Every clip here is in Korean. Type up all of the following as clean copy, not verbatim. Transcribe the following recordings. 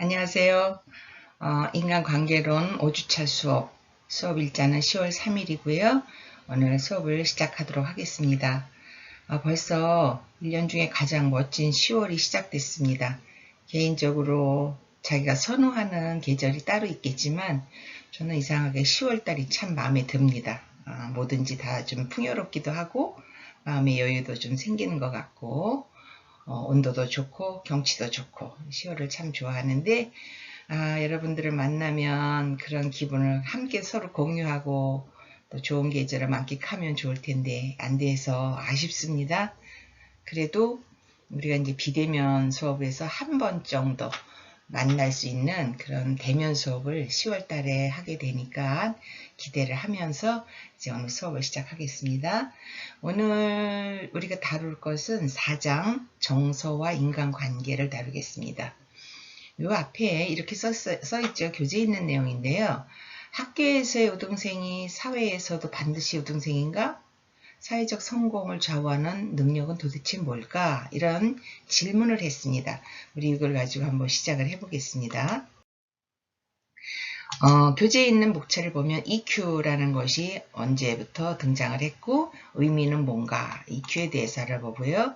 안녕하세요. 인간관계론 5주차 수업 일자는 10월 3일이고요. 오늘 수업을 시작하도록 하겠습니다. 벌써 1년 중에 가장 멋진 10월이 시작됐습니다. 개인적으로 자기가 선호하는 계절이 따로 있겠지만 저는 이상하게 10월달이 참 마음에 듭니다. 뭐든지 다 좀 풍요롭기도 하고 마음의 여유도 좀 생기는 것 같고 온도도 좋고 경치도 좋고 10월을 참 좋아하는데 여러분들을 만나면 그런 기분을 함께 서로 공유하고 또 좋은 계절을 만끽하면 좋을 텐데 안 돼서 아쉽습니다. 그래도 우리가 이제 비대면 수업에서 한 번 정도 만날 수 있는 그런 대면 수업을 10월 달에 하게 되니까 기대를 하면서 이제 오늘 수업을 시작하겠습니다. 오늘 우리가 다룰 것은 4장 정서와 인간관계를 다루겠습니다. 요 앞에 이렇게 써있죠. 교재에 있는 내용인데요. 학교에서의 우등생이 사회에서도 반드시 우등생인가? 사회적 성공을 좌우하는 능력은 도대체 뭘까? 이런 질문을 했습니다. 우리 이걸 가지고 한번 시작을 해보겠습니다. 교재에 있는 목차를 보면 EQ라는 것이 언제부터 등장을 했고 의미는 뭔가 EQ에 대해서 알아보고요.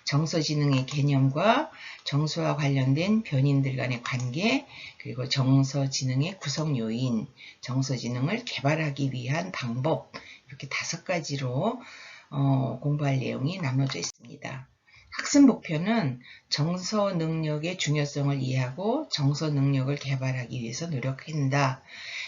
정서지능의 개념과 정서와 관련된 변인들 간의 관계, 그리고 정서지능의 구성요인, 정서지능을 개발하기 위한 방법, 이렇게 5가지로 공부할 내용이 나눠져 있습니다. 학습 목표는 정서 능력의 중요성을 이해하고 정서 능력을 개발하기 위해서 노력한다.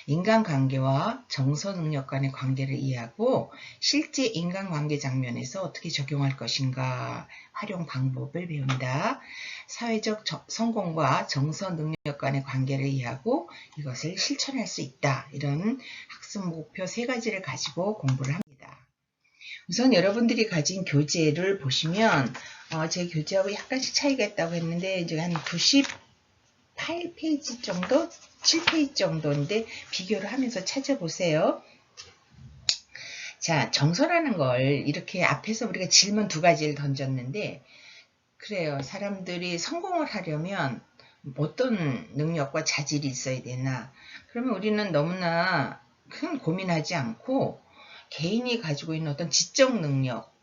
인간관계와 정서 능력 간의 관계를 이해하고 실제 인간관계 장면에서 어떻게 적용할 것인가 활용 방법을 배운다. 사회적 성공과 정서 능력 간의 관계를 이해하고 이것을 실천할 수 있다. 이런 학습 목표 3가지를 가지고 공부를 합니다. 우선 여러분들이 가진 교재를 보시면 제 교재하고 약간씩 차이가 있다고 했는데 이제 한 98페이지 정도, 7페이지 정도인데 비교를 하면서 찾아보세요. 자, 정서라는 걸 이렇게 앞에서 우리가 질문 2가지를 던졌는데 그래요. 사람들이 성공을 하려면 어떤 능력과 자질이 있어야 되나? 그러면 우리는 너무나 큰 고민하지 않고 개인이 가지고 있는 어떤 지적 능력,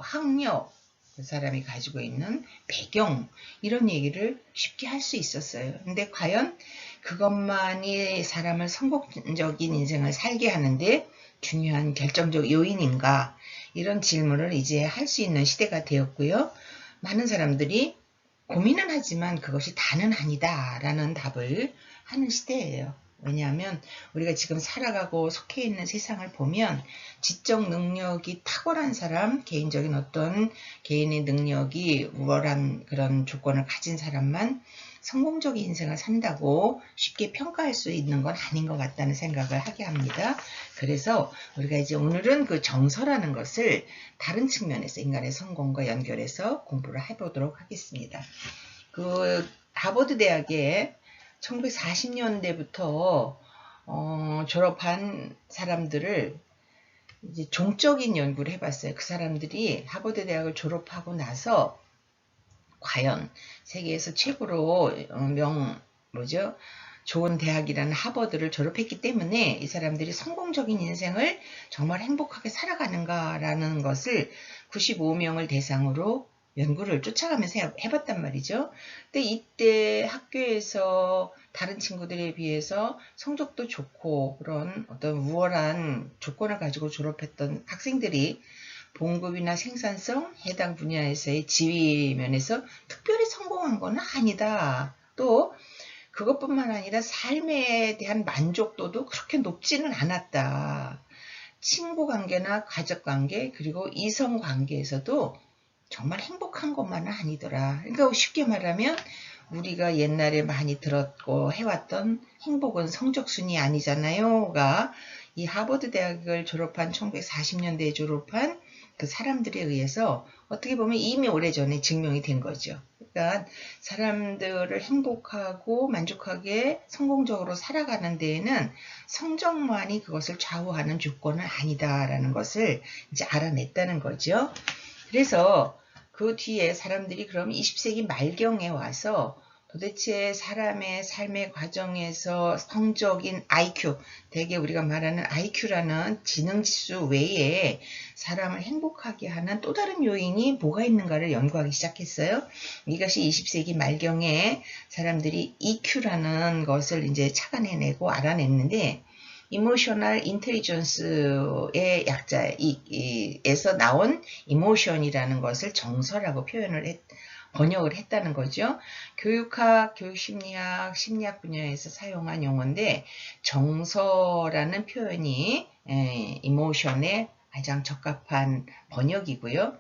학력, 그 사람이 가지고 있는 배경 이런 얘기를 쉽게 할 수 있었어요. 근데 과연 그것만이 사람을 성공적인 인생을 살게 하는데 중요한 결정적 요인인가? 이런 질문을 이제 할 수 있는 시대가 되었고요. 많은 사람들이 고민은 하지만 그것이 다는 아니다 라는 답을 하는 시대예요. 왜냐하면 우리가 지금 살아가고 속해 있는 세상을 보면 지적 능력이 탁월한 사람, 개인적인 어떤 개인의 능력이 우월한 그런 조건을 가진 사람만 성공적인 인생을 산다고 쉽게 평가할 수 있는 건 아닌 것 같다는 생각을 하게 합니다. 그래서 우리가 이제 오늘은 그 정서라는 것을 다른 측면에서 인간의 성공과 연결해서 공부를 해보도록 하겠습니다. 그 하버드 대학에 1940년대부터 졸업한 사람들을 이제 종적인 연구를 해봤어요. 그 사람들이 하버드 대학을 졸업하고 나서 과연 세계에서 최고로 좋은 대학이라는 하버드를 졸업했기 때문에 이 사람들이 성공적인 인생을 정말 행복하게 살아가는가라는 것을 95명을 대상으로 연구를 쫓아가면서 해봤단 말이죠. 근데 이때 학교에서 다른 친구들에 비해서 성적도 좋고 그런 어떤 우월한 조건을 가지고 졸업했던 학생들이 봉급이나 생산성, 해당 분야에서의 지위 면에서 특별히 성공한 건 아니다. 또 그것뿐만 아니라 삶에 대한 만족도도 그렇게 높지는 않았다. 친구 관계나 가족 관계 그리고 이성 관계에서도 정말 행복한 것만은 아니더라. 그러니까 쉽게 말하면 우리가 옛날에 많이 들었고 해왔던 행복은 성적순이 아니잖아요가 이 하버드 대학을 졸업한 1940년대에 졸업한 그 사람들에 의해서 어떻게 보면 이미 오래전에 증명이 된 거죠. 그러니까 사람들을 행복하고 만족하게 성공적으로 살아가는 데에는 성적만이 그것을 좌우하는 조건은 아니다라는 것을 이제 알아냈다는 거죠. 그래서 그 뒤에 사람들이 그럼 20세기 말경에 와서 도대체 사람의 삶의 과정에서 성적인 IQ, 대개 우리가 말하는 IQ라는 지능지수 외에 사람을 행복하게 하는 또 다른 요인이 뭐가 있는가를 연구하기 시작했어요. 이것이 20세기 말경에 사람들이 EQ라는 것을 이제 찾아내고 알아냈는데, 이모셔널 인텔리전스의 약자에서 나온 이모션이라는 것을 정서라고 번역을 했다는 거죠. 교육학, 교육심리학, 심리학 분야에서 사용한 용어인데, 정서라는 표현이 이모션에 가장 적합한 번역이고요.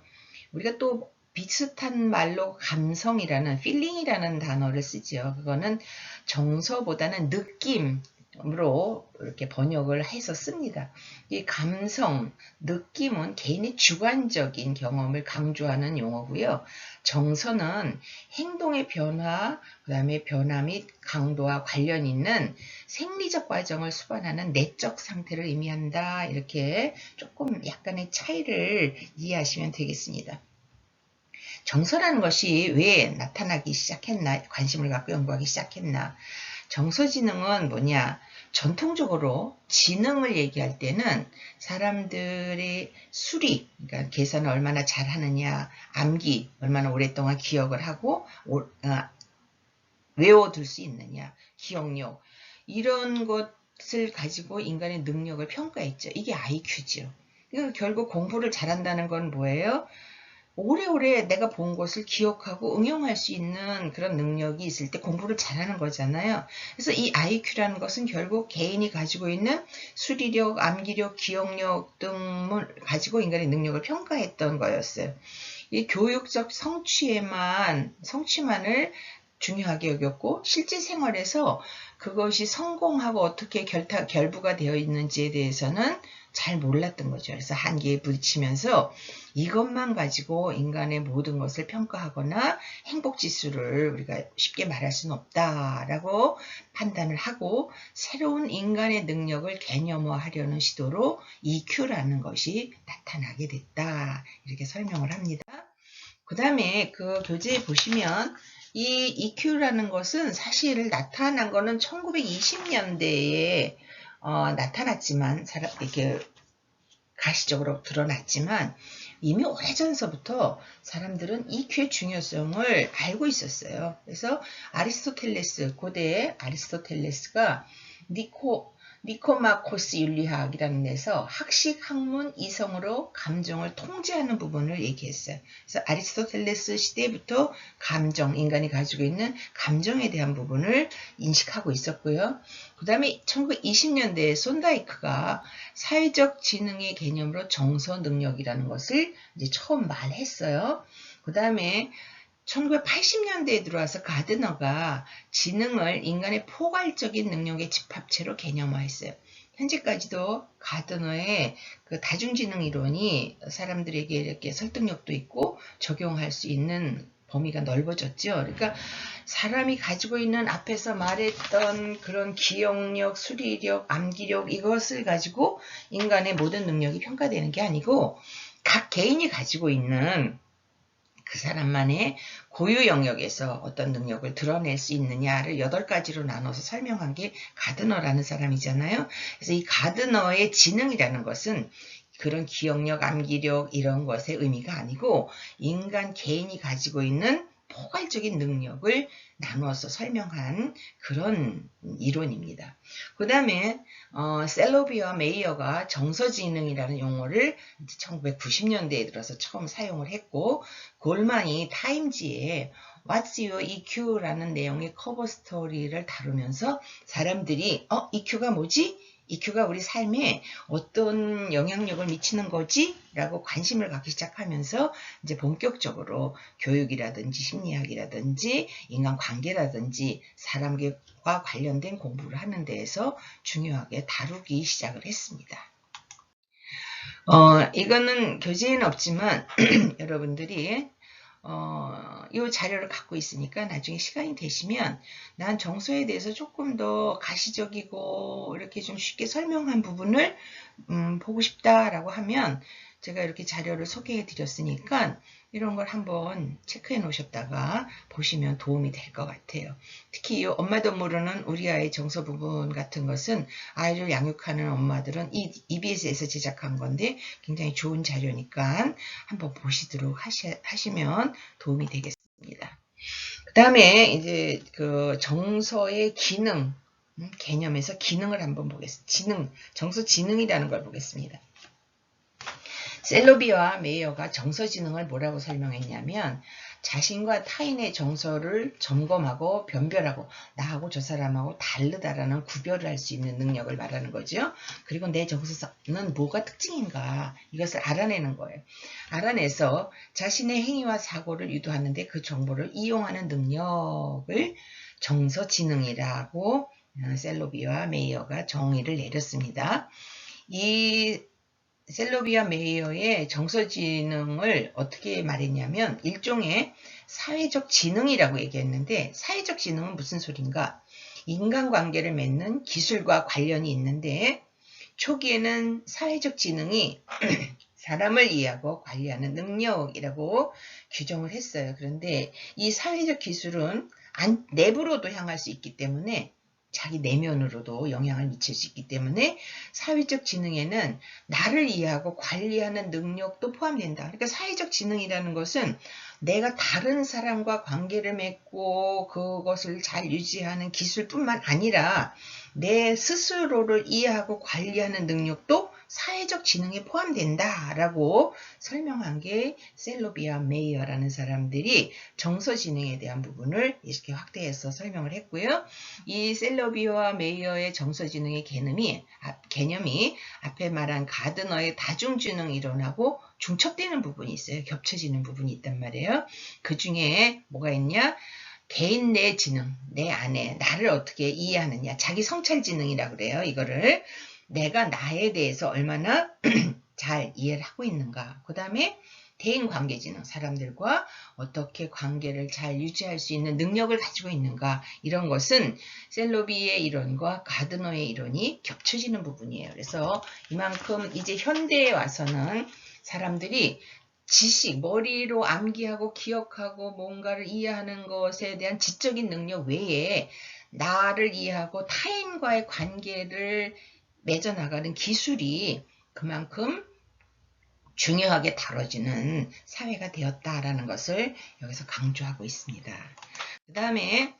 우리가 또 비슷한 말로 감성이라는, 필링이라는 단어를 쓰죠. 그거는 정서보다는 느낌으로 이렇게 번역을 해서 씁니다. 이 감성, 느낌은 개인의 주관적인 경험을 강조하는 용어고요. 정서는 행동의 변화, 그 다음에 변화 및 강도와 관련 있는 생리적 과정을 수반하는 내적 상태를 의미한다. 이렇게 조금 약간의 차이를 이해하시면 되겠습니다. 정서라는 것이 왜 나타나기 시작했나, 관심을 갖고 연구하기 시작했나. 정서지능은 뭐냐, 전통적으로 지능을 얘기할 때는 사람들의 수리, 그러니까 계산을 얼마나 잘하느냐, 암기, 얼마나 오랫동안 기억을 하고 외워둘 수 있느냐, 기억력, 이런 것을 가지고 인간의 능력을 평가했죠. 이게 IQ죠. 결국 공부를 잘한다는 건 뭐예요? 오래오래 내가 본 것을 기억하고 응용할 수 있는 그런 능력이 있을 때 공부를 잘하는 거잖아요. 그래서 이 IQ라는 것은 결국 개인이 가지고 있는 수리력, 암기력, 기억력 등을 가지고 인간의 능력을 평가했던 거였어요. 이 교육적 성취만을 중요하게 여겼고, 실제 생활에서 그것이 성공하고 어떻게 결부가 되어 있는지에 대해서는 잘 몰랐던 거죠. 그래서 한계에 부딪히면서 이것만 가지고 인간의 모든 것을 평가하거나 행복지수를 우리가 쉽게 말할 수는 없다라고 판단을 하고, 새로운 인간의 능력을 개념화하려는 시도로 EQ라는 것이 나타나게 됐다. 이렇게 설명을 합니다. 그 다음에 그 교재에 보시면 이 EQ라는 것은 사실 나타난 거는 1920년대에 나타났지만, 이렇게 가시적으로 드러났지만, 이미 오래전서부터 사람들은 EQ의 중요성을 알고 있었어요. 그래서 고대 아리스토텔레스가 니코마코스 윤리학이라는 데서 학식, 학문, 이성으로 감정을 통제하는 부분을 얘기했어요. 그래서 아리스토텔레스 시대부터 인간이 가지고 있는 감정에 대한 부분을 인식하고 있었고요. 그 다음에 1920년대에 손다이크가 사회적 지능의 개념으로 정서 능력이라는 것을 이제 처음 말했어요. 그 다음에 1980년대에 들어와서 가드너가 지능을 인간의 포괄적인 능력의 집합체로 개념화했어요. 현재까지도 가드너의 그 다중지능 이론이 사람들에게 이렇게 설득력도 있고 적용할 수 있는 범위가 넓어졌죠. 그러니까 사람이 가지고 있는 앞에서 말했던 그런 기억력, 수리력, 암기력, 이것을 가지고 인간의 모든 능력이 평가되는 게 아니고, 각 개인이 가지고 있는 그 사람만의 고유 영역에서 어떤 능력을 드러낼 수 있느냐를 8가지로 나눠서 설명한 게 가드너라는 사람이잖아요. 그래서 이 가드너의 지능이라는 것은 그런 기억력, 암기력 이런 것의 의미가 아니고, 인간 개인이 가지고 있는 포괄적인 능력을 나누어서 설명한 그런 이론입니다. 그 다음에 셀로비와 메이어가 정서지능이라는 용어를 1990년대에 들어서 처음 사용을 했고, 골만이 타임지에 What's your EQ라는 내용의 커버 스토리를 다루면서 사람들이 EQ가 뭐지? EQ가 우리 삶에 어떤 영향력을 미치는 거지? 라고 관심을 갖기 시작하면서 이제 본격적으로 교육이라든지 심리학이라든지 인간관계라든지 사람과 관련된 공부를 하는 데에서 중요하게 다루기 시작을 했습니다. 이거는 교재에는 없지만 여러분들이 이 자료를 갖고 있으니까 나중에 시간이 되시면 난 정서에 대해서 조금 더 가시적이고 이렇게 좀 쉽게 설명한 부분을 보고 싶다라고 하면 제가 이렇게 자료를 소개해 드렸으니까 이런 걸 한번 체크해 놓으셨다가 보시면 도움이 될 것 같아요. 특히 이 엄마도 모르는 우리 아이 정서 부분 같은 것은 아이를 양육하는 엄마들은 이 EBS에서 제작한 건데 굉장히 좋은 자료니까 한번 보시도록 하시면 도움이 되겠습니다. 그 다음에 이제 그 정서의 기능, 개념에서 기능을 한번 보겠습니다. 정서 지능이라는 걸 보겠습니다. 셀로비와 메이어가 정서 지능을 뭐라고 설명했냐면 자신과 타인의 정서를 점검하고 변별하고 나하고 저 사람하고 다르다라는 구별을 할 수 있는 능력을 말하는 거죠. 그리고 내 정서는 뭐가 특징인가 이것을 알아내는 거예요. 알아내서 자신의 행위와 사고를 유도하는데 그 정보를 이용하는 능력을 정서 지능이라고 셀로비와 메이어가 정의를 내렸습니다. 이 셀로비와 메이어의 정서지능을 어떻게 말했냐면 일종의 사회적 지능이라고 얘기했는데 사회적 지능은 무슨 소린가? 인간관계를 맺는 기술과 관련이 있는데 초기에는 사회적 지능이 사람을 이해하고 관리하는 능력이라고 규정을 했어요. 그런데 이 사회적 기술은 내부로도 향할 수 있기 때문에 자기 내면으로도 영향을 미칠 수 있기 때문에 사회적 지능에는 나를 이해하고 관리하는 능력도 포함된다. 그러니까 사회적 지능이라는 것은 내가 다른 사람과 관계를 맺고 그것을 잘 유지하는 기술뿐만 아니라 내 스스로를 이해하고 관리하는 능력도 사회적 지능에 포함된다라고 설명한 게 셀로비와 메이어라는 사람들이 정서지능에 대한 부분을 이렇게 확대해서 설명을 했고요. 이 셀로비와 메이어의 정서지능의 개념이 앞에 말한 가드너의 다중지능 이론하고 중첩되는 부분이 있어요. 겹쳐지는 부분이 있단 말이에요. 그 중에 뭐가 있냐? 개인 내 지능, 내 안에 나를 어떻게 이해하느냐, 자기 성찰지능이라고 그래요. 이거를 내가 나에 대해서 얼마나 잘 이해를 하고 있는가. 그 다음에 대인관계지능, 사람들과 어떻게 관계를 잘 유지할 수 있는 능력을 가지고 있는가. 이런 것은 셀로비의 이론과 가드너의 이론이 겹쳐지는 부분이에요. 그래서 이만큼 이제 현대에 와서는 사람들이 지식, 머리로 암기하고 기억하고 뭔가를 이해하는 것에 대한 지적인 능력 외에 나를 이해하고 타인과의 관계를 맺어나가는 기술이 그만큼 중요하게 다뤄지는 사회가 되었다라는 것을 여기서 강조하고 있습니다. 그 다음에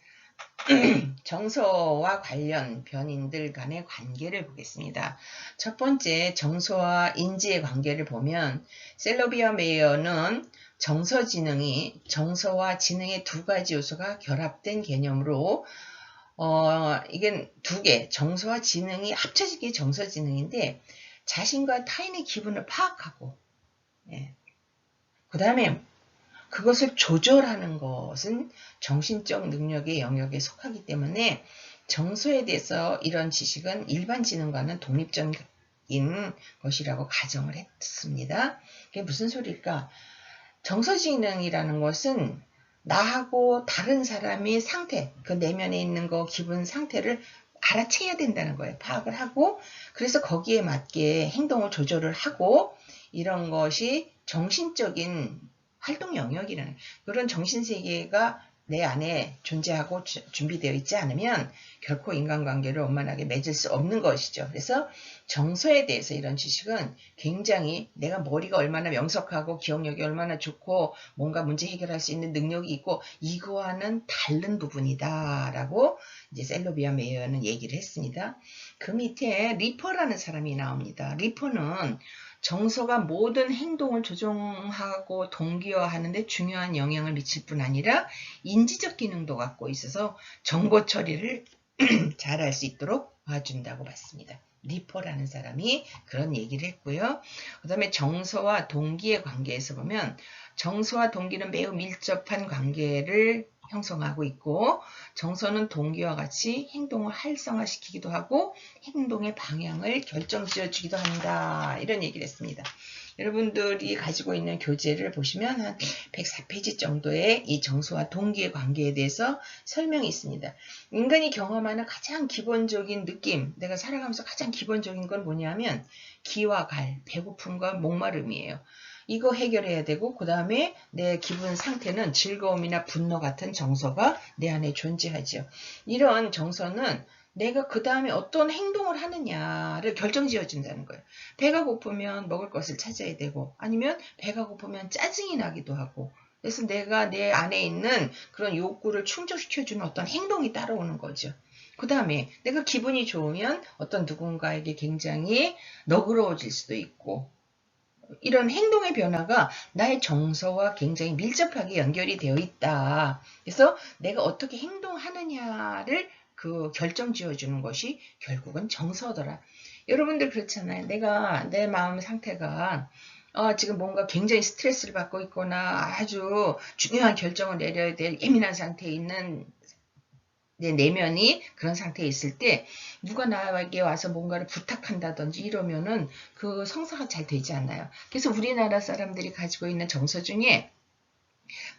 정서와 관련 변인들 간의 관계를 보겠습니다. 첫 번째 정서와 인지의 관계를 보면 셀로비와 메이어는 정서지능이 정서와 지능의 두 가지 요소가 결합된 개념으로 이게 두 개, 정서와 지능이 합쳐진 게 정서지능인데 자신과 타인의 기분을 파악하고 그 다음에 그것을 조절하는 것은 정신적 능력의 영역에 속하기 때문에 정서에 대해서 이런 지식은 일반 지능과는 독립적인 것이라고 가정을 했습니다. 그게 무슨 소리일까? 정서지능이라는 것은 나하고 다른 사람의 상태, 그 내면에 있는 거 기분 상태를 알아채야 된다는 거예요. 파악을 하고 그래서 거기에 맞게 행동을 조절을 하고 이런 것이 정신적인 활동 영역이라는 그런 정신세계가 내 안에 존재하고 준비되어 있지 않으면 결코 인간관계를 원만하게 맺을 수 없는 것이죠. 그래서 정서에 대해서 이런 지식은 굉장히 내가 머리가 얼마나 명석하고 기억력이 얼마나 좋고 뭔가 문제 해결할 수 있는 능력이 있고 이거와는 다른 부분이다라고 이제 셀로비와 메이어는 얘기를 했습니다. 그 밑에 리퍼라는 사람이 나옵니다. 리퍼는 정서가 모든 행동을 조종하고 동기화하는 데 중요한 영향을 미칠 뿐 아니라 인지적 기능도 갖고 있어서 정보 처리를 잘할 수 있도록 도와준다고 봤습니다. 리퍼라는 사람이 그런 얘기를 했고요. 그 다음에 정서와 동기의 관계에서 보면 정서와 동기는 매우 밀접한 관계를 형성하고 있고 정서는 동기와 같이 행동을 활성화시키기도 하고 행동의 방향을 결정지어주기도 한다. 이런 얘기를 했습니다. 여러분들이 가지고 있는 교재를 보시면 한 104페이지 정도의 이 정서와 동기의 관계에 대해서 설명이 있습니다. 인간이 경험하는 가장 기본적인 느낌, 내가 살아가면서 가장 기본적인 건 뭐냐면 기와 갈, 배고픔과 목마름이에요. 이거 해결해야 되고 그 다음에 내 기분 상태는 즐거움이나 분노 같은 정서가 내 안에 존재하죠. 이런 정서는 내가 그 다음에 어떤 행동을 하느냐를 결정지어 준다는 거예요. 배가 고프면 먹을 것을 찾아야 되고 아니면 배가 고프면 짜증이 나기도 하고 그래서 내가 내 안에 있는 그런 욕구를 충족시켜주는 어떤 행동이 따라오는 거죠. 그 다음에 내가 기분이 좋으면 어떤 누군가에게 굉장히 너그러워질 수도 있고 이런 행동의 변화가 나의 정서와 굉장히 밀접하게 연결이 되어 있다. 그래서 내가 어떻게 행동하느냐를 그 결정 지어주는 것이 결국은 정서더라. 여러분들 그렇잖아요. 내가 내 마음 상태가 지금 뭔가 굉장히 스트레스를 받고 있거나 아주 중요한 결정을 내려야 될 예민한 상태에 있는 내 내면이 그런 상태에 있을 때 누가 나에게 와서 뭔가를 부탁한다든지 이러면은 그 성사가 잘 되지 않아요. 그래서 우리나라 사람들이 가지고 있는 정서 중에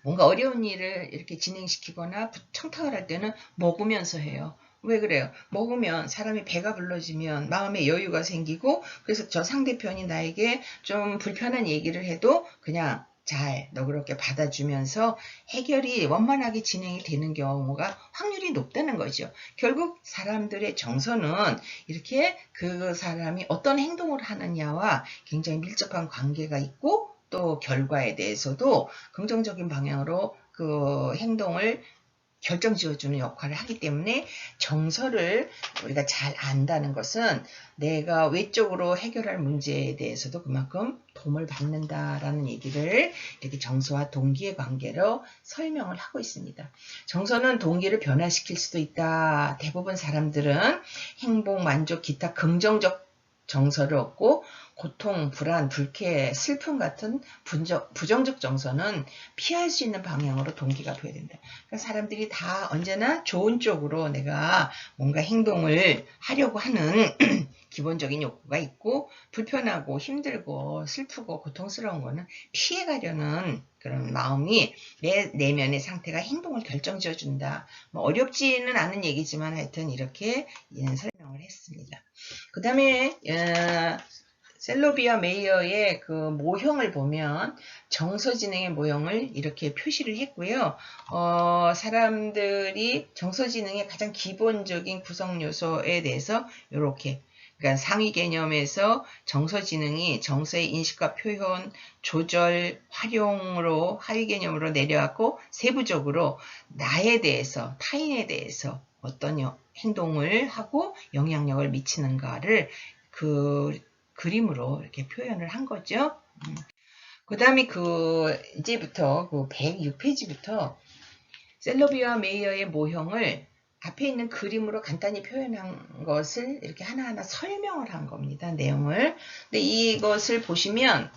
뭔가 어려운 일을 이렇게 진행시키거나 청탁을 할 때는 먹으면서 해요. 왜 그래요? 먹으면 사람이 배가 불러지면 마음에 여유가 생기고 그래서 저 상대편이 나에게 좀 불편한 얘기를 해도 그냥 잘 너그럽게 받아주면서 해결이 원만하게 진행이 되는 경우가 확률이 높다는 거죠. 결국 사람들의 정서는 이렇게 그 사람이 어떤 행동을 하느냐와 굉장히 밀접한 관계가 있고 또 결과에 대해서도 긍정적인 방향으로 그 행동을 결정지어주는 역할을 하기 때문에 정서를 우리가 잘 안다는 것은 내가 외적으로 해결할 문제에 대해서도 그만큼 도움을 받는다라는 얘기를 이렇게 정서와 동기의 관계로 설명을 하고 있습니다. 정서는 동기를 변화시킬 수도 있다. 대부분 사람들은 행복, 만족, 기타 긍정적 정서를 얻고 고통, 불안, 불쾌, 슬픔 같은 부정적 정서는 피할 수 있는 방향으로 동기가 표현된다. 그러니까 사람들이 다 언제나 좋은 쪽으로 내가 뭔가 행동을 하려고 하는 기본적인 욕구가 있고 불편하고 힘들고 슬프고 고통스러운 거는 피해가려는 그런 마음이 내 내면의 상태가 행동을 결정지어준다. 뭐 어렵지는 않은 얘기지만 하여튼 이렇게 설명을 했습니다. 그 다음에 셀로비아 메이어의 그 모형을 보면 정서지능의 모형을 이렇게 표시를 했고요. 사람들이 정서지능의 가장 기본적인 구성 요소에 대해서 이렇게 그러니까 상위 개념에서 정서지능이 정서의 인식과 표현, 조절, 활용으로 하위 개념으로 내려왔고 세부적으로 나에 대해서, 타인에 대해서 어떤 행동을 하고 영향력을 미치는가를 그 그림으로 이렇게 표현을 한 거죠. 그 다음에 이제부터 106페이지부터 셀로비아 메이어의 모형을 앞에 있는 그림으로 간단히 표현한 것을 이렇게 하나하나 설명을 한 겁니다. 내용을. 근데 이것을 보시면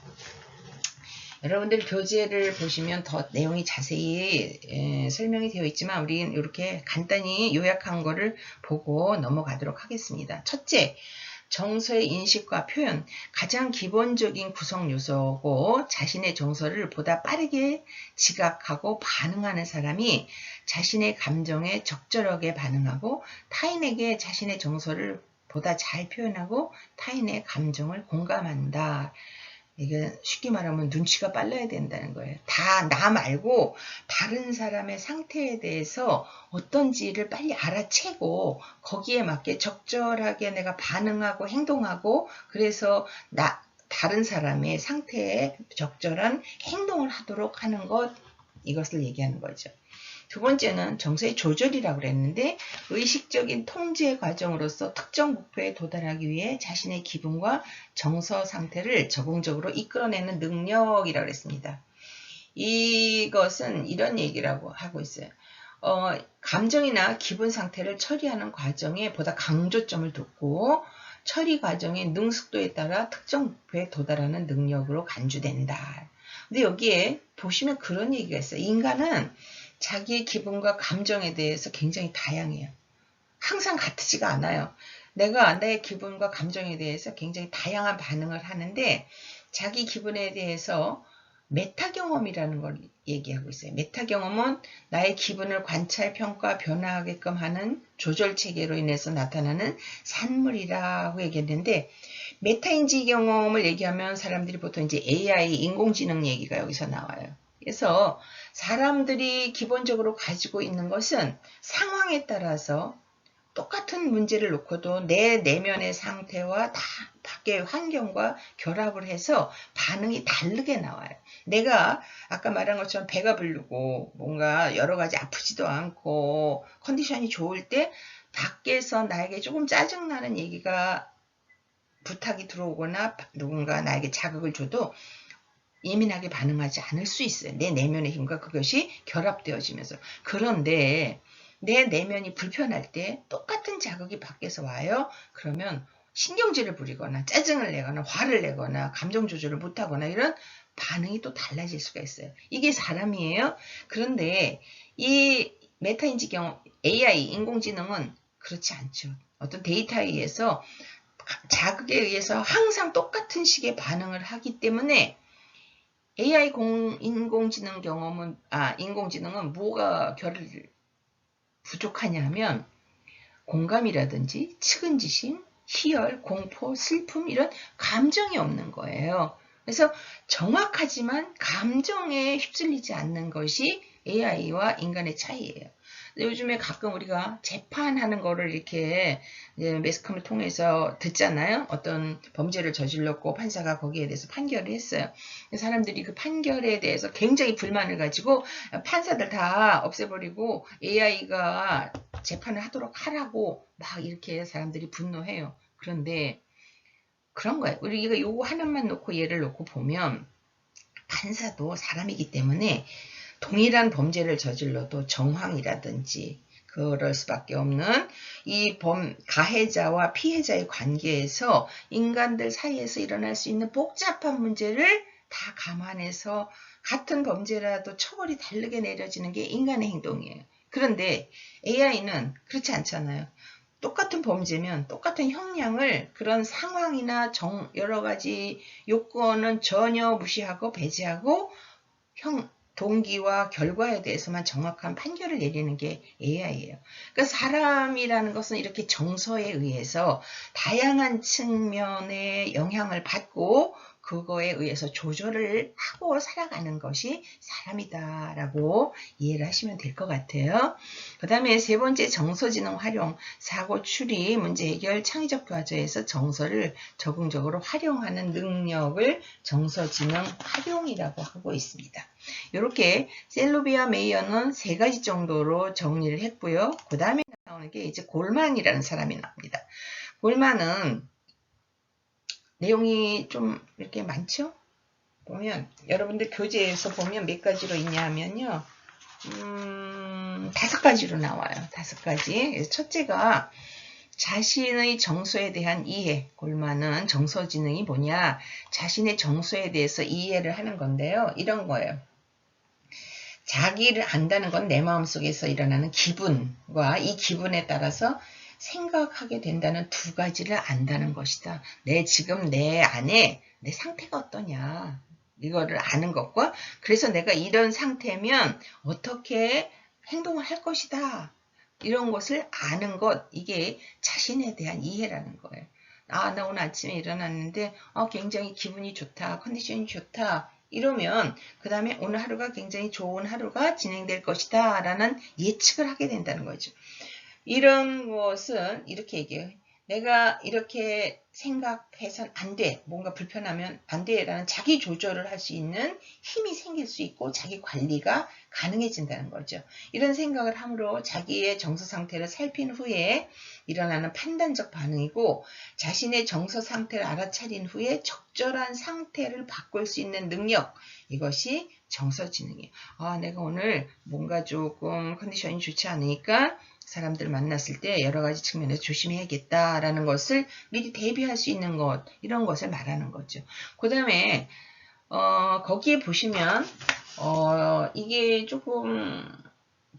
여러분들 교재를 보시면 더 내용이 자세히 설명이 되어 있지만 우리는 이렇게 간단히 요약한 거를 보고 넘어가도록 하겠습니다. 첫째, 정서의 인식과 표현, 가장 기본적인 구성 요소고 자신의 정서를 보다 빠르게 지각하고 반응하는 사람이 자신의 감정에 적절하게 반응하고 타인에게 자신의 정서를 보다 잘 표현하고 타인의 감정을 공감한다. 이게 쉽게 말하면 눈치가 빨라야 된다는 거예요. 다 나 말고 다른 사람의 상태에 대해서 어떤지를 빨리 알아채고 거기에 맞게 적절하게 내가 반응하고 행동하고 그래서 다른 사람의 상태에 적절한 행동을 하도록 하는 것 이것을 얘기하는 거죠. 두 번째는 정서의 조절이라고 그랬는데 의식적인 통제 과정으로서 특정 목표에 도달하기 위해 자신의 기분과 정서 상태를 적응적으로 이끌어내는 능력이라고 그랬습니다. 이것은 이런 얘기라고 하고 있어요. 감정이나 기분 상태를 처리하는 과정에 보다 강조점을 뒀고 처리 과정의 능숙도에 따라 특정 목표에 도달하는 능력으로 간주된다. 근데 여기에 보시면 그런 얘기가 있어요. 인간은 자기의 기분과 감정에 대해서 굉장히 다양해요. 항상 같지가 않아요. 내가 나의 기분과 감정에 대해서 굉장히 다양한 반응을 하는데 자기 기분에 대해서 메타 경험이라는 걸 얘기하고 있어요. 메타 경험은 나의 기분을 관찰, 평가, 변화하게끔 하는 조절 체계로 인해서 나타나는 산물이라고 얘기했는데, 메타인지 경험을 얘기하면 사람들이 보통 이제 AI, 인공지능 얘기가 여기서 나와요. 그래서 사람들이 기본적으로 가지고 있는 것은 상황에 따라서 똑같은 문제를 놓고도 내 내면의 상태와 다 밖의 환경과 결합을 해서 반응이 다르게 나와요. 내가 아까 말한 것처럼 배가 부르고 뭔가 여러 가지 아프지도 않고 컨디션이 좋을 때 밖에서 나에게 조금 짜증나는 얘기가 부탁이 들어오거나 누군가 나에게 자극을 줘도 예민하게 반응하지 않을 수 있어요. 내 내면의 힘과 그것이 결합되어지면서. 그런데 내 내면이 불편할 때 똑같은 자극이 밖에서 와요. 그러면 신경질을 부리거나 짜증을 내거나 화를 내거나 감정 조절을 못하거나 이런 반응이 또 달라질 수가 있어요. 이게 사람이에요. 그런데 이 메타인지 경험, AI, 인공지능은 그렇지 않죠. 어떤 데이터에 의해서 자극에 의해서 항상 똑같은 식의 반응을 하기 때문에 AI 인공지능 인공지능은 뭐가 부족하냐 하면 공감이라든지 측은지심, 희열, 공포, 슬픔 이런 감정이 없는 거예요. 그래서 정확하지만 감정에 휩쓸리지 않는 것이 AI와 인간의 차이예요. 요즘에 가끔 우리가 재판하는 거를 이렇게 매스컴을 통해서 듣잖아요. 어떤 범죄를 저질렀고 판사가 거기에 대해서 판결을 했어요. 사람들이 그 판결에 대해서 굉장히 불만을 가지고 판사들 다 없애버리고 AI가 재판을 하도록 하라고 막 이렇게 사람들이 분노해요. 그런데 그런 거예요. 우리가 요거 하나만 놓고 예를 놓고 보면 판사도 사람이기 때문에 동일한 범죄를 저질러도 정황이라든지 그럴 수밖에 없는 이 가해자와 피해자의 관계에서 인간들 사이에서 일어날 수 있는 복잡한 문제를 다 감안해서 같은 범죄라도 처벌이 다르게 내려지는 게 인간의 행동이에요. 그런데 AI는 그렇지 않잖아요. 똑같은 범죄면 똑같은 형량을 그런 상황이나 여러 가지 요건은 전혀 무시하고 배제하고 동기와 결과에 대해서만 정확한 판결을 내리는 게 AI예요. 그러니까 사람이라는 것은 이렇게 정서에 의해서 다양한 측면의 영향을 받고 그거에 의해서 조절을 하고 살아가는 것이 사람이다라고 이해를 하시면 될 것 같아요. 그 다음에 세 번째 정서지능 활용, 사고 추리, 문제 해결, 창의적 과제에서 정서를 적극적으로 활용하는 능력을 정서지능 활용이라고 하고 있습니다. 이렇게 셀로비아 메이어는 세 가지 정도로 정리를 했고요. 그 다음에 나오는 게 이제 골만이라는 사람이 나옵니다. 골만은 내용이 좀 이렇게 많죠? 보면 여러분들 교재에서 보면 몇 가지로 있냐 하면요. 5가지로 나와요. 5가지. 첫째가 자신의 정서에 대한 이해. 골만은 정서지능이 뭐냐? 자신의 정서에 대해서 이해를 하는 건데요. 이런 거예요. 자기를 안다는 건 내 마음속에서 일어나는 기분과 이 기분에 따라서 생각하게 된다는 두 가지를 안다는 것이다. 지금 내 안에 내 상태가 어떠냐. 이거를 아는 것과 그래서 내가 이런 상태면 어떻게 행동을 할 것이다. 이런 것을 아는 것. 이게 자신에 대한 이해라는 거예요. 나 오늘 아침에 일어났는데 굉장히 기분이 좋다. 컨디션이 좋다. 이러면 그 다음에 오늘 하루가 굉장히 좋은 하루가 진행될 것이다 라는 예측을 하게 된다는 거죠. 이런 것은 이렇게 얘기해요. 내가 이렇게 생각해서는 안 돼. 뭔가 불편하면 안 돼. 라는 자기 조절을 할 수 있는 힘이 생길 수 있고 자기 관리가 가능해진다는 거죠. 이런 생각을 함으로 자기의 정서 상태를 살핀 후에 일어나는 판단적 반응이고 자신의 정서 상태를 알아차린 후에 적절한 상태를 바꿀 수 있는 능력. 이것이 정서지능이에요. 내가 오늘 뭔가 조금 컨디션이 좋지 않으니까 사람들을 만났을 때 여러 가지 측면에서 조심해야겠다라는 것을 미리 대비할 수 있는 것, 이런 것을 말하는 거죠. 그 다음에 거기에 보시면 이게 조금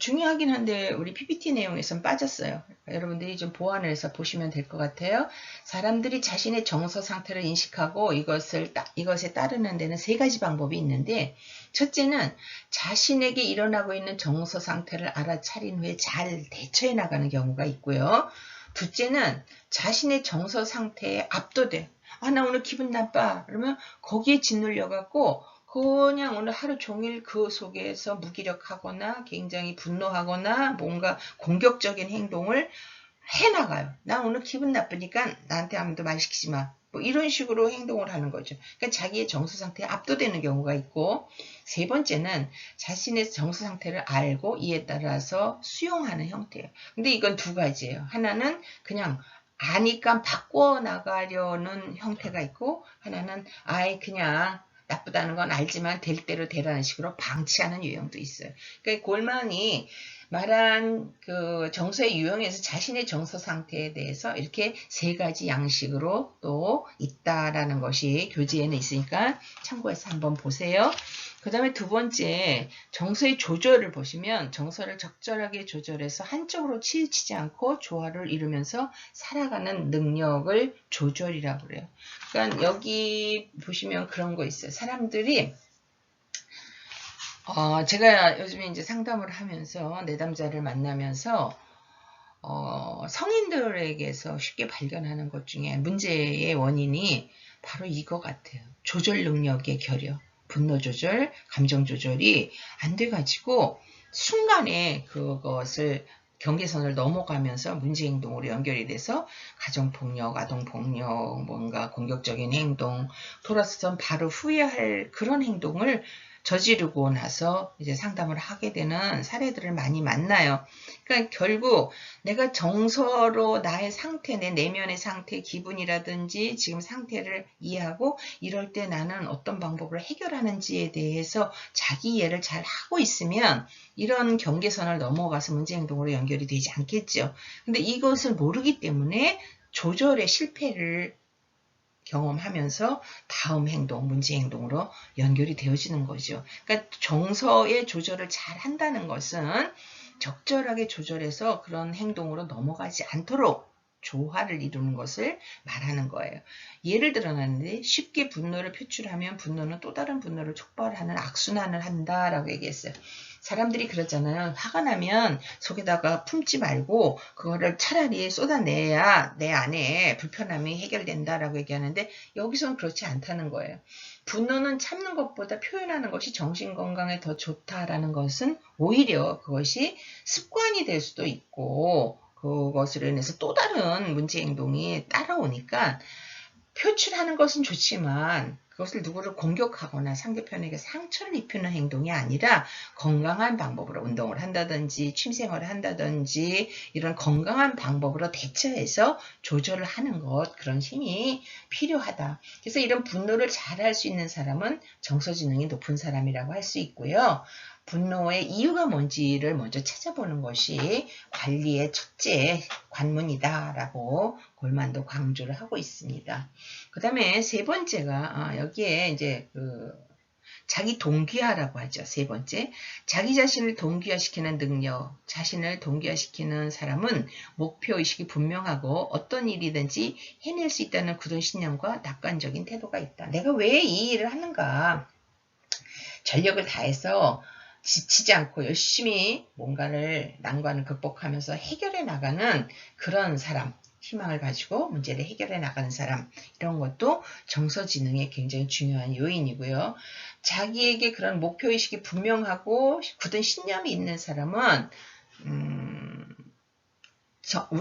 중요하긴 한데 우리 PPT 내용에선 빠졌어요. 그러니까 여러분들이 좀 보완을 해서 보시면 될 것 같아요. 사람들이 자신의 정서 상태를 인식하고 이것에 따르는 데는 세 가지 방법이 있는데, 첫째는 자신에게 일어나고 있는 정서 상태를 알아차린 후에 잘 대처해 나가는 경우가 있고요. 둘째는 자신의 정서 상태에 압도돼. 나 오늘 기분 나빠. 그러면 거기에 짓눌려갖고 그냥 오늘 하루 종일 그 속에서 무기력하거나 굉장히 분노하거나 뭔가 공격적인 행동을 해나가요. 나 오늘 기분 나쁘니까 나한테 아무도 말 시키지 마. 뭐 이런 식으로 행동을 하는 거죠. 그러니까 자기의 정서 상태에 압도되는 경우가 있고, 세 번째는 자신의 정서 상태를 알고 이에 따라서 수용하는 형태예요. 근데 이건 두 가지예요. 하나는 그냥 아니까 바꿔나가려는 형태가 있고, 하나는 그냥 나쁘다는 건 알지만 될 대로 되라는 식으로 방치하는 유형도 있어요. 그러니까 골만이 말한 그 정서의 유형에서 자신의 정서 상태에 대해서 이렇게 세 가지 양식으로 또 있다라는 것이 교재에는 있으니까 참고해서 한번 보세요. 그 다음에 두 번째, 정서의 조절을 보시면 정서를 적절하게 조절해서 한쪽으로 치우치지 않고 조화를 이루면서 살아가는 능력을 조절이라고 그래요. 그러니까 여기 보시면 그런 거 있어요. 사람들이 제가 요즘에 이제 상담을 하면서 내담자를 만나면서 성인들에게서 쉽게 발견하는 것 중에 문제의 원인이 바로 이거 같아요. 조절 능력의 결여, 분노 조절, 감정 조절이 안 돼가지고 순간에 그것을 경계선을 넘어가면서 문제 행동으로 연결이 돼서 가정폭력, 아동폭력, 뭔가 공격적인 행동, 돌아서선 바로 후회할 그런 행동을 저지르고 나서 이제 상담을 하게 되는 사례들을 많이 만나요. 그러니까 결국 내가 정서로 나의 상태, 내 내면의 상태, 기분이라든지 지금 상태를 이해하고 이럴 때 나는 어떤 방법으로 해결하는지에 대해서 자기 이해를 잘 하고 있으면 이런 경계선을 넘어가서 문제 행동으로 연결이 되지 않겠죠. 근데 이것을 모르기 때문에 조절의 실패를 경험하면서 다음 행동, 문제 행동으로 연결이 되어지는 거죠. 그러니까 정서의 조절을 잘 한다는 것은 적절하게 조절해서 그런 행동으로 넘어가지 않도록 조화를 이루는 것을 말하는 거예요. 예를 들어놨는데 쉽게 분노를 표출하면 분노는 또 다른 분노를 촉발하는 악순환을 한다라고 얘기했어요. 사람들이 그러잖아요. 화가 나면 속에다가 품지 말고 그거를 차라리 쏟아내야 내 안에 불편함이 해결된다라고 얘기하는데 여기서는 그렇지 않다는 거예요. 분노는 참는 것보다 표현하는 것이 정신건강에 더 좋다라는 것은 오히려 그것이 습관이 될 수도 있고 그것으로 인해서 또 다른 문제 행동이 따라오니까 표출하는 것은 좋지만 그것을 누구를 공격하거나 상대편에게 상처를 입히는 행동이 아니라 건강한 방법으로 운동을 한다든지 취미생활을 한다든지 이런 건강한 방법으로 대처해서 조절을 하는 것, 그런 힘이 필요하다. 그래서 이런 분노를 잘 할 수 있는 사람은 정서지능이 높은 사람이라고 할 수 있고요. 분노의 이유가 뭔지를 먼저 찾아보는 것이 관리의 첫째 관문이다라고 골만도 강조를 하고 있습니다. 그 다음에 세 번째가 여기에 이제 자기 동기화라고 하죠. 세 번째, 자기 자신을 동기화시키는 능력, 자신을 동기화시키는 사람은 목표의식이 분명하고 어떤 일이든지 해낼 수 있다는 굳은 신념과 낙관적인 태도가 있다. 내가 왜 이 일을 하는가? 전력을 다해서 지치지 않고 열심히 뭔가를 난관을 극복하면서 해결해 나가는 그런 사람, 희망을 가지고 문제를 해결해 나가는 사람, 이런 것도 정서지능의 굉장히 중요한 요인이고요. 자기에게 그런 목표의식이 분명하고 굳은 신념이 있는 사람은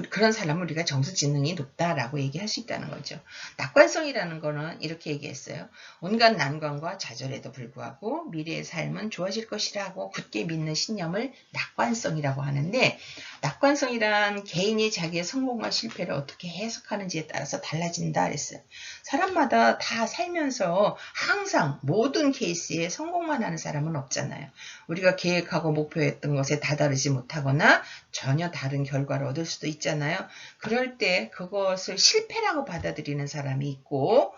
그런 사람은 우리가 정서지능이 높다라고 얘기할 수 있다는 거죠. 낙관성이라는 거는 이렇게 얘기했어요. 온갖 난관과 좌절에도 불구하고 미래의 삶은 좋아질 것이라고 굳게 믿는 신념을 낙관성이라고 하는데, 낙관성이란 개인이 자기의 성공과 실패를 어떻게 해석하는지에 따라서 달라진다 그랬어요. 사람마다 다 살면서 항상 모든 케이스에 성공만 하는 사람은 없잖아요. 우리가 계획하고 목표했던 것에 다다르지 못하거나 전혀 다른 결과를 얻을 수도 있잖아요. 그럴 때 그것을 실패라고 받아들이는 사람이 있고,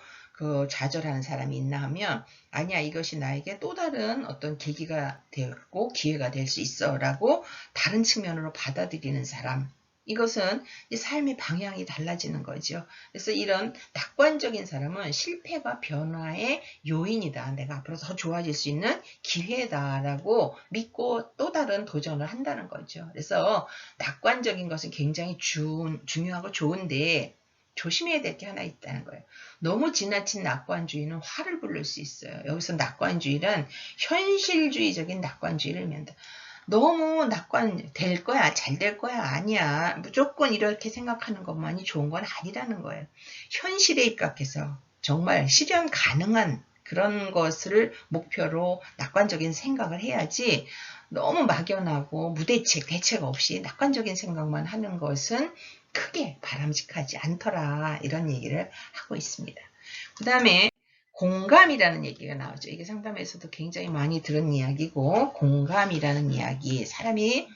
좌절하는 사람이 있나 하면 아니야 이것이 나에게 또 다른 어떤 계기가 되고 기회가 될 수 있어 라고 다른 측면으로 받아들이는 사람 이것은 삶의 방향이 달라지는 거죠. 그래서 이런 낙관적인 사람은 실패가 변화의 요인이다. 내가 앞으로 더 좋아질 수 있는 기회다라고 믿고 또 다른 도전을 한다는 거죠. 그래서 낙관적인 것은 굉장히 중요하고 좋은데 조심해야 될 게 하나 있다는 거예요. 너무 지나친 낙관주의는 화를 부를 수 있어요. 여기서 낙관주의란 현실주의적인 낙관주의를 의미한다. 너무 낙관 될 거야, 잘 될 거야, 아니야. 무조건 이렇게 생각하는 것만이 좋은 건 아니라는 거예요. 현실에 입각해서 정말 실현 가능한 그런 것을 목표로 낙관적인 생각을 해야지 너무 막연하고 무대책, 대책 없이 낙관적인 생각만 하는 것은 크게 바람직하지 않더라. 이런 얘기를 하고 있습니다. 그 다음에 공감이라는 얘기가 나오죠. 이게 상담에서도 굉장히 많이 들은 이야기고 공감이라는 이야기. 사람이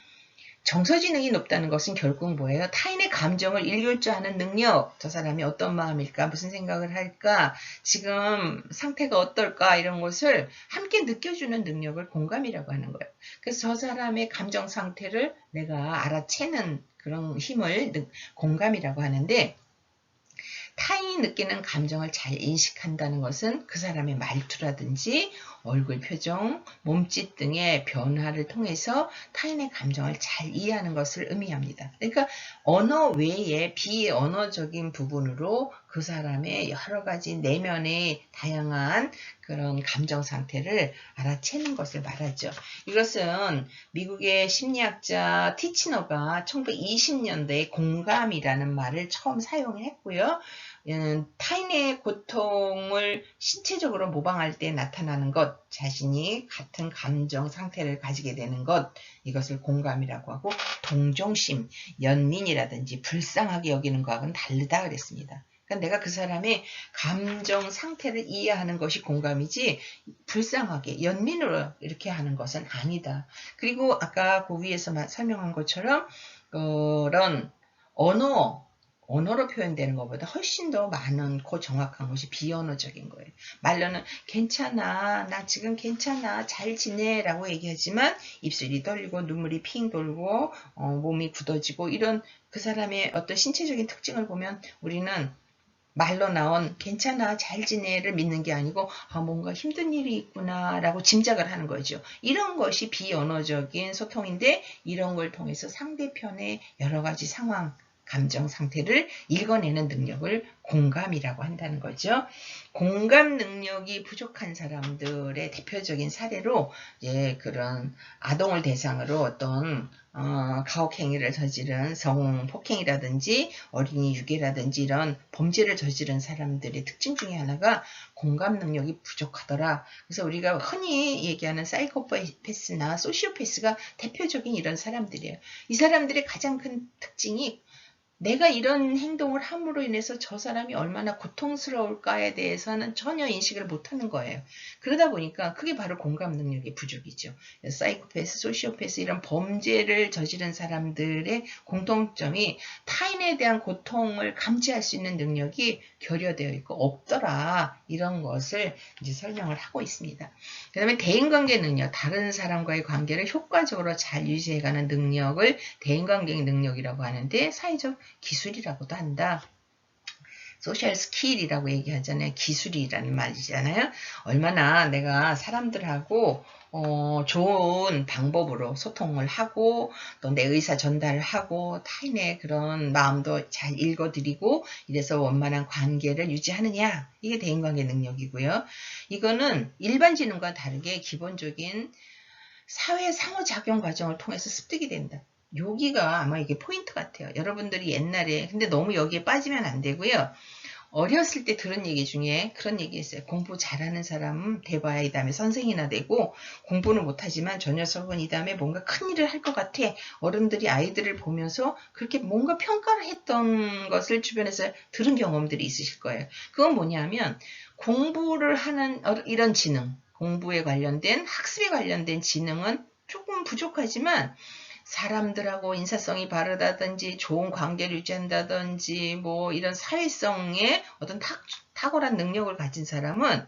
정서지능이 높다는 것은 결국 뭐예요? 타인의 감정을 읽을 줄 아는 능력. 저 사람이 어떤 마음일까? 무슨 생각을 할까? 지금 상태가 어떨까? 이런 것을 함께 느껴주는 능력을 공감이라고 하는 거예요. 그래서 저 사람의 감정 상태를 내가 알아채는 그런 힘을 공감이라고 하는데 타인이 느끼는 감정을 잘 인식한다는 것은 그 사람의 말투라든지 얼굴 표정, 몸짓 등의 변화를 통해서 타인의 감정을 잘 이해하는 것을 의미합니다. 그러니까 언어 외에 비언어적인 부분으로 그 사람의 여러 가지 내면의 다양한 그런 감정 상태를 알아채는 것을 말하죠. 이것은 미국의 심리학자 티치너가 1920년대에 공감이라는 말을 처음 사용했고요. 타인의 고통을 신체적으로 모방할 때 나타나는 것, 자신이 같은 감정 상태를 가지게 되는 것, 이것을 공감이라고 하고 동정심, 연민이라든지 불쌍하게 여기는 것하고는 다르다 그랬습니다. 그러니까 내가 그 사람의 감정 상태를 이해하는 것이 공감이지 불쌍하게 연민으로 이렇게 하는 것은 아니다. 그리고 아까 그 위에서 설명한 것처럼 그런 언어로 표현되는 것보다 훨씬 더 많고 정확한 것이 비언어적인 거예요. 말로는 괜찮아, 나 지금 괜찮아, 잘 지내 라고 얘기하지만 입술이 떨리고 눈물이 핑 돌고 몸이 굳어지고 이런 그 사람의 어떤 신체적인 특징을 보면 우리는 말로 나온 괜찮아 잘 지내를 믿는 게 아니고 뭔가 힘든 일이 있구나 라고 짐작을 하는 거죠. 이런 것이 비언어적인 소통인데 이런 걸 통해서 상대편의 여러 가지 상황 감정 상태를 읽어내는 능력을 공감이라고 한다는 거죠. 공감 능력이 부족한 사람들의 대표적인 사례로 그런 아동을 대상으로 어떤 가혹행위를 저지른 성폭행이라든지 어린이 유괴라든지 이런 범죄를 저지른 사람들의 특징 중에 하나가 공감 능력이 부족하더라. 그래서 우리가 흔히 얘기하는 사이코패스나 소시오패스가 대표적인 이런 사람들이에요. 이 사람들의 가장 큰 특징이 내가 이런 행동을 함으로 인해서 저 사람이 얼마나 고통스러울까에 대해서는 전혀 인식을 못하는 거예요. 그러다 보니까 그게 바로 공감 능력의 부족이죠. 사이코패스, 소시오패스 이런 범죄를 저지른 사람들의 공통점이 타인에 대한 고통을 감지할 수 있는 능력이 결여되어 있고 없더라. 이런 것을 이제 설명을 하고 있습니다. 그 다음에 대인관계 능력, 다른 사람과의 관계를 효과적으로 잘 유지해가는 능력을 대인관계 능력이라고 하는데 사회적 기술이라고도 한다. 소셜 스킬이라고 얘기하잖아요. 기술이라는 말이잖아요. 얼마나 내가 사람들하고 좋은 방법으로 소통을 하고 또 내 의사 전달을 하고 타인의 그런 마음도 잘 읽어드리고 이래서 원만한 관계를 유지하느냐. 이게 대인관계 능력이고요. 이거는 일반 지능과 다르게 기본적인 사회 상호작용 과정을 통해서 습득이 된다. 여기가 아마 이게 포인트 같아요. 여러분들이 옛날에 근데 너무 여기에 빠지면 안 되고요. 어렸을 때 들은 얘기 중에 그런 얘기 있어요. 공부 잘하는 사람은 돼봐야 이 다음에 선생이나 되고 공부는 못하지만 저 녀석은 이 다음에 뭔가 큰일을 할 것 같아. 어른들이 아이들을 보면서 그렇게 뭔가 평가를 했던 것을 주변에서 들은 경험들이 있으실 거예요. 그건 뭐냐면 공부를 하는 이런 지능, 공부에 관련된 학습에 관련된 지능은 조금 부족하지만 사람들하고 인사성이 바르다든지 좋은 관계를 유지한다든지 뭐 이런 사회성의 어떤 탁월한 능력을 가진 사람은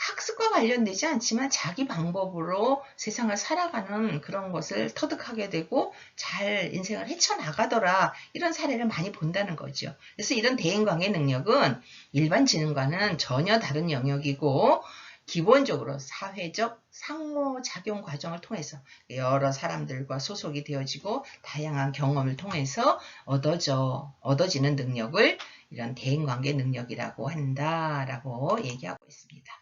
학습과 관련되지 않지만 자기 방법으로 세상을 살아가는 그런 것을 터득하게 되고 잘 인생을 헤쳐나가더라, 이런 사례를 많이 본다는 거죠. 그래서 이런 대인관계 능력은 일반 지능과는 전혀 다른 영역이고 기본적으로 사회적 상호작용 과정을 통해서 여러 사람들과 소속이 되어지고 다양한 경험을 통해서 얻어지는 능력을 이런 대인관계 능력이라고 한다라고 얘기하고 있습니다.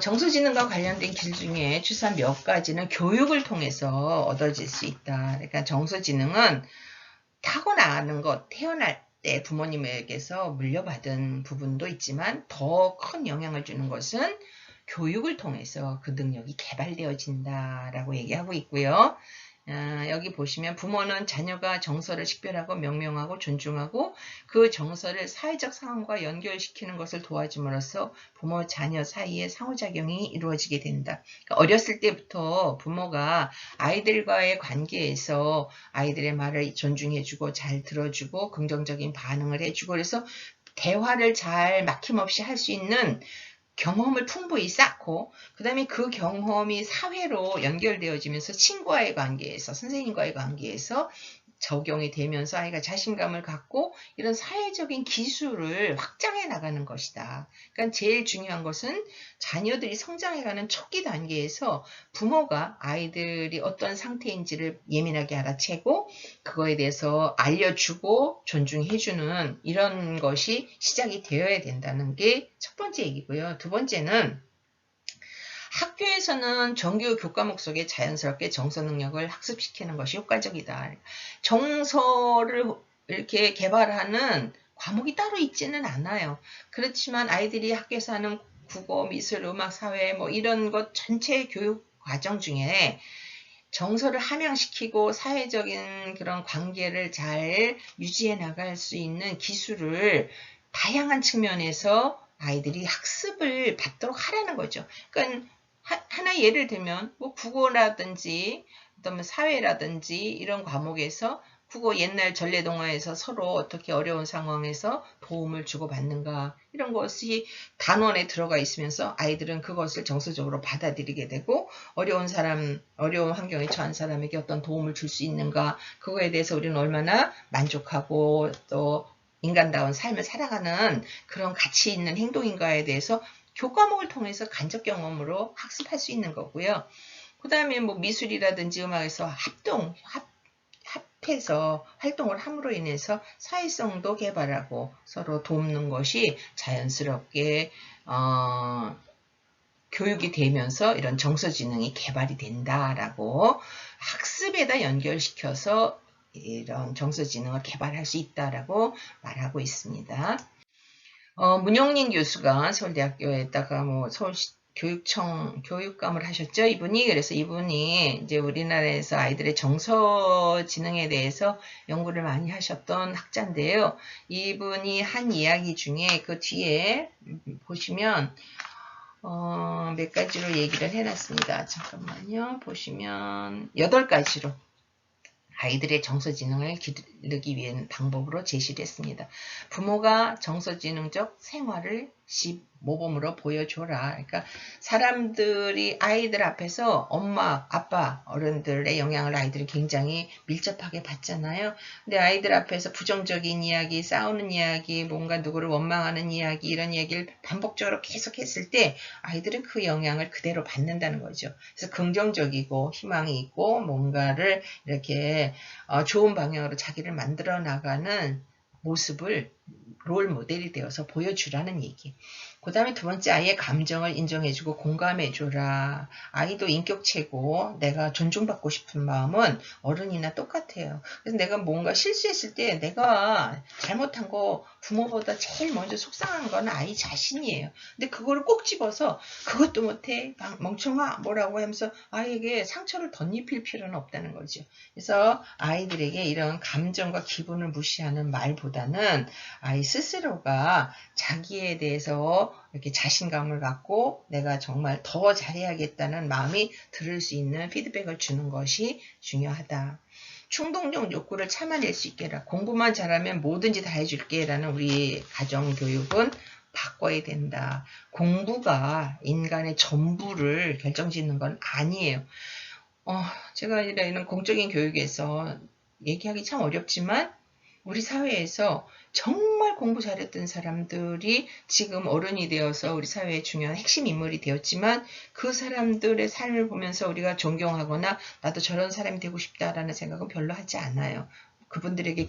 정서지능과 관련된 길 중에 추산 몇 가지는 교육을 통해서 얻어질 수 있다. 그러니까 정서지능은 타고나는 것, 태어날 때 부모님에게서 물려받은 부분도 있지만 더 큰 영향을 주는 것은 교육을 통해서 그 능력이 개발되어진다라고 얘기하고 있고요. 여기 보시면 부모는 자녀가 정서를 식별하고 명명하고 존중하고 그 정서를 사회적 상황과 연결시키는 것을 도와줌으로써 부모 자녀 사이의 상호작용이 이루어지게 된다. 그러니까 어렸을 때부터 부모가 아이들과의 관계에서 아이들의 말을 존중해주고 잘 들어주고 긍정적인 반응을 해주고 그래서 대화를 잘 막힘없이 할 수 있는 경험을 풍부히 쌓고 그 다음에 그 경험이 사회로 연결되어지면서 친구와의 관계에서 선생님과의 관계에서 적용이 되면서 아이가 자신감을 갖고 이런 사회적인 기술을 확장해 나가는 것이다. 그러니까 제일 중요한 것은 자녀들이 성장해가는 초기 단계에서 부모가 아이들이 어떤 상태인지를 예민하게 알아채고 그거에 대해서 알려주고 존중해주는 이런 것이 시작이 되어야 된다는 게 첫 번째 얘기고요. 두 번째는 학교에서는 정규 교과목 속에 자연스럽게 정서 능력을 학습시키는 것이 효과적이다. 정서를 이렇게 개발하는 과목이 따로 있지는 않아요. 그렇지만 아이들이 학교에서 하는 국어, 미술, 음악, 사회 뭐 이런 것 전체 교육 과정 중에 정서를 함양시키고 사회적인 그런 관계를 잘 유지해 나갈 수 있는 기술을 다양한 측면에서 아이들이 학습을 받도록 하라는 거죠. 그러니까 하나 예를 들면 뭐 국어라든지 그다음에 사회라든지 이런 과목에서 국어 옛날 전래동화에서 서로 어떻게 어려운 상황에서 도움을 주고받는가 이런 것이 단원에 들어가 있으면서 아이들은 그것을 정서적으로 받아들이게 되고 어려운 환경에 처한 사람에게 어떤 도움을 줄 수 있는가 그거에 대해서 우리는 얼마나 만족하고 또 인간다운 삶을 살아가는 그런 가치 있는 행동인가에 대해서 교과목을 통해서 간접 경험으로 학습할 수 있는 거고요. 그 다음에 뭐 미술이라든지 음악에서 합해서 활동을 함으로 인해서 사회성도 개발하고 서로 돕는 것이 자연스럽게 교육이 되면서 이런 정서지능이 개발이 된다라고 학습에다 연결시켜서 이런 정서지능을 개발할 수 있다라고 말하고 있습니다. 문영린 교수가 서울대학교에다가 뭐 교육청 교육감을 하셨죠. 그래서 이분이 이제 우리나라에서 아이들의 정서 지능에 대해서 연구를 많이 하셨던 학자인데요. 이분이 한 이야기 중에 그 뒤에 보시면 몇 가지로 얘기를 해놨습니다. 잠깐만요. 보시면 8가지로 아이들의 정서지능을 기르기 위한 방법으로 제시를 했습니다. 부모가 정서지능적 생활을 모범으로 보여줘라. 그러니까 사람들이 아이들 앞에서 엄마, 아빠, 어른들의 영향을 아이들이 굉장히 밀접하게 받잖아요. 근데 아이들 앞에서 부정적인 이야기, 싸우는 이야기, 뭔가 누구를 원망하는 이야기 이런 얘기를 반복적으로 계속 했을 때 아이들은 그 영향을 그대로 받는다는 거죠. 그래서 긍정적이고 희망이 있고 뭔가를 이렇게 좋은 방향으로 자기를 만들어 나가는 모습을 롤 모델이 되어서 보여주라는 얘기. 그 다음에 두 번째 아이의 감정을 인정해주고 공감해줘라. 아이도 인격체고 내가 존중받고 싶은 마음은 어른이나 똑같아요. 그래서 내가 뭔가 실수했을 때 내가 잘못한 거 부모보다 제일 먼저 속상한 건 아이 자신이에요. 근데 그거를 꼭 집어서 그것도 못해 멍청아 뭐라고 하면서 아이에게 상처를 덧입힐 필요는 없다는 거죠. 그래서 아이들에게 이런 감정과 기분을 무시하는 말보다는 아이 스스로가 자기에 대해서 이렇게 자신감을 갖고 내가 정말 더 잘해야겠다는 마음이 들을 수 있는 피드백을 주는 것이 중요하다. 충동적 욕구를 참아낼 수 있게 해라. 공부만 잘하면 뭐든지 다 해줄게 라는 우리 가정교육은 바꿔야 된다. 공부가 인간의 전부를 결정짓는 건 아니에요. 제가 이런 공적인 교육에서 얘기하기 참 어렵지만 우리 사회에서 정말 공부 잘했던 사람들이 지금 어른이 되어서 우리 사회의 중요한 핵심 인물이 되었지만 그 사람들의 삶을 보면서 우리가 존경하거나 나도 저런 사람이 되고 싶다라는 생각은 별로 하지 않아요. 그분들에게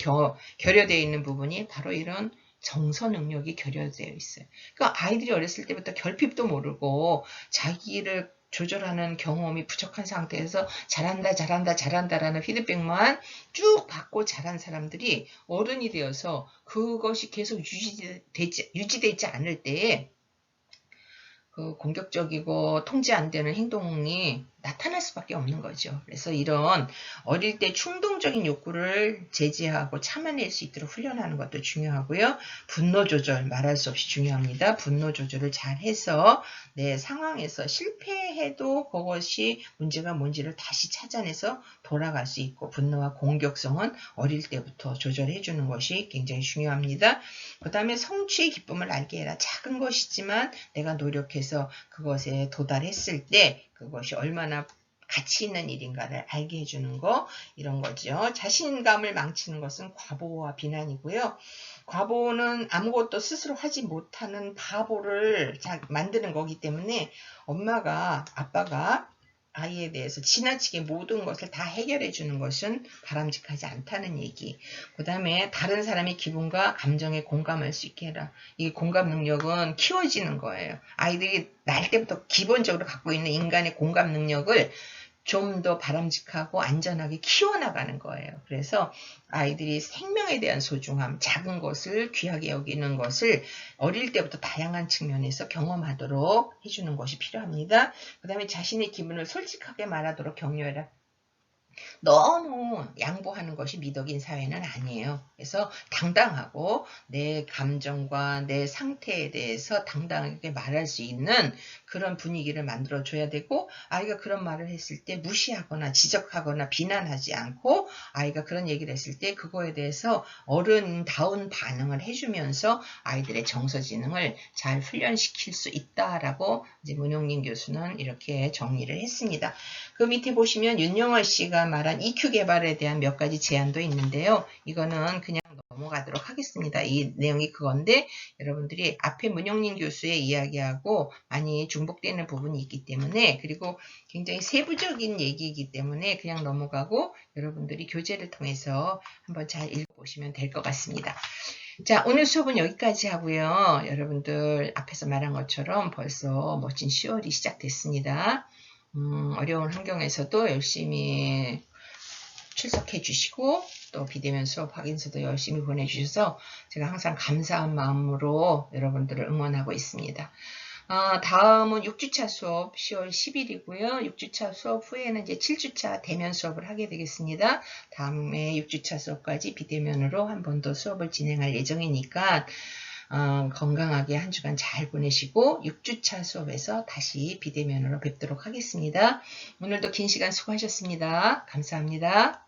결여되어 있는 부분이 바로 이런 정서 능력이 결여되어 있어요. 그러니까 아이들이 어렸을 때부터 결핍도 모르고 자기를 조절하는 경험이 부족한 상태에서 잘한다라는 피드백만 쭉 받고 자란 사람들이 어른이 되어서 그것이 계속 유지되지 않을 때에 그 공격적이고 통제 안 되는 행동이 나타날 수밖에 없는 거죠. 그래서 이런 어릴 때 충동적인 욕구를 제지하고 참아낼 수 있도록 훈련하는 것도 중요하고요. 분노 조절 말할 수 없이 중요합니다. 분노 조절을 잘 해서 내 상황에서 실패해도 그것이 문제가 뭔지를 다시 찾아내서 돌아갈 수 있고 분노와 공격성은 어릴 때부터 조절해 주는 것이 굉장히 중요합니다. 그 다음에 성취의 기쁨을 알게 해라. 작은 것이지만 내가 노력해서 그것에 도달했을 때 그것이 얼마나 가치 있는 일인가를 알게 해주는 거 이런 거죠. 자신감을 망치는 것은 과보와 비난이고요. 과보는 아무것도 스스로 하지 못하는 바보를 만드는 거기 때문에 엄마가 아빠가 아이에 대해서 지나치게 모든 것을 다 해결해 주는 것은 바람직하지 않다는 얘기. 그 다음에 다른 사람의 기분과 감정에 공감할 수 있게 해라. 이 공감 능력은 키워지는 거예요. 아이들이 날 때부터 기본적으로 갖고 있는 인간의 공감 능력을 좀 더 바람직하고 안전하게 키워나가는 거예요. 그래서 아이들이 생명에 대한 소중함, 작은 것을 귀하게 여기는 것을 어릴 때부터 다양한 측면에서 경험하도록 해주는 것이 필요합니다. 그 다음에 자신의 기분을 솔직하게 말하도록 격려해라. 너무 양보하는 것이 미덕인 사회는 아니에요. 그래서 당당하고 내 감정과 내 상태에 대해서 당당하게 말할 수 있는 그런 분위기를 만들어줘야 되고 아이가 그런 말을 했을 때 무시하거나 지적하거나 비난하지 않고 아이가 그런 얘기를 했을 때 그거에 대해서 어른다운 반응을 해주면서 아이들의 정서지능을 잘 훈련시킬 수 있다라고 이제 문용린 교수는 이렇게 정리를 했습니다. 그 밑에 보시면 윤영월 씨가 말한 EQ 개발에 대한 몇 가지 제안도 있는데요. 이거는 그냥 넘어가도록 하겠습니다. 이 내용이 그건데 여러분들이 앞에 문영린 교수의 이야기하고 많이 중복되는 부분이 있기 때문에 그리고 굉장히 세부적인 얘기이기 때문에 그냥 넘어가고 여러분들이 교재를 통해서 한번 잘 읽어보시면 될 것 같습니다. 자, 오늘 수업은 여기까지 하고요. 여러분들 앞에서 말한 것처럼 벌써 멋진 10월이 시작됐습니다. 어려운 환경에서도 열심히 출석해 주시고 또 비대면 수업 확인서도 열심히 보내주셔서 제가 항상 감사한 마음으로 여러분들을 응원하고 있습니다. 다음은 6주차 수업 10월 10일이고요. 6주차 수업 후에는 이제 7주차 대면 수업을 하게 되겠습니다. 다음에 6주차 수업까지 비대면으로 한 번 더 수업을 진행할 예정이니까 건강하게 한 주간 잘 보내시고 6주차 수업에서 다시 비대면으로 뵙도록 하겠습니다. 오늘도 긴 시간 수고하셨습니다. 감사합니다.